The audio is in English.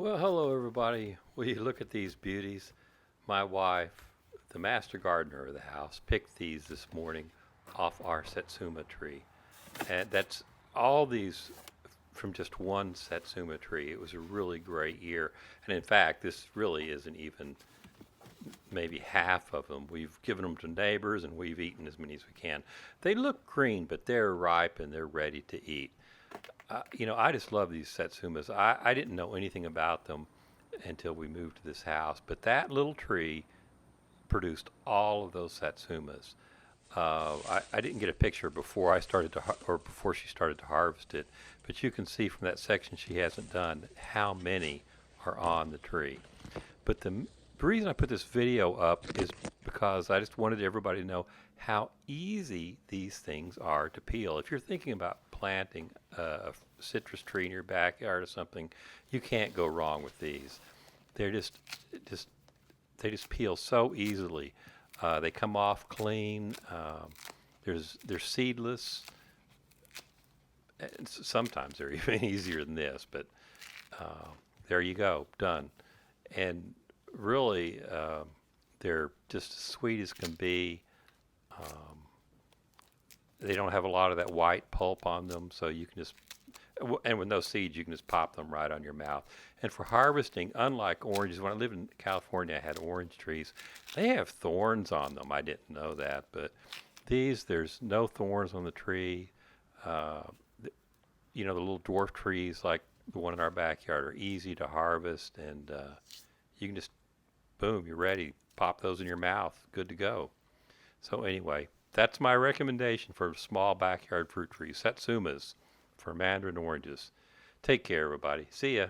Well, hello everybody. Will you look at these beauties? My wife, the master gardener of the house, picked these this morning off our Satsuma tree. And that's all these from just one Satsuma tree. It was a really great year. And in fact, this really isn't even maybe half of them. We've given them to neighbors and we've eaten as many as we can. They look green, but they're ripe and they're ready to eat. I just love these Satsumas. I didn't know anything about them until we moved to this house, but that little tree produced all of those Satsumas. I didn't get a picture before I started to, or before she started to harvest it, but you can see from that section she hasn't done how many are on the tree. But the reason I put this video up is because I just wanted everybody to know how easy these things are to peel. If you're thinking about planting a citrus tree in your backyard or something, you can't go wrong with these. They're just they just peel so easily. They come off clean. They're seedless. And sometimes they're even easier than this, but there you go, done. And really, they're just as sweet as can be. They don't have a lot of that white pulp on them, so you can just, and with no seeds, you can just pop them right on your mouth. And for harvesting, unlike oranges, when I lived in California, I had orange trees. They have thorns on them. I didn't know that, but these, there's no thorns on the tree. Uh, the little dwarf trees like the one in our backyard are easy to harvest, and you can just, boom, you're ready. Pop those in your mouth, good to go. So anyway, that's my recommendation for small backyard fruit trees, Satsumas for Mandarin oranges. Take care, everybody. See ya.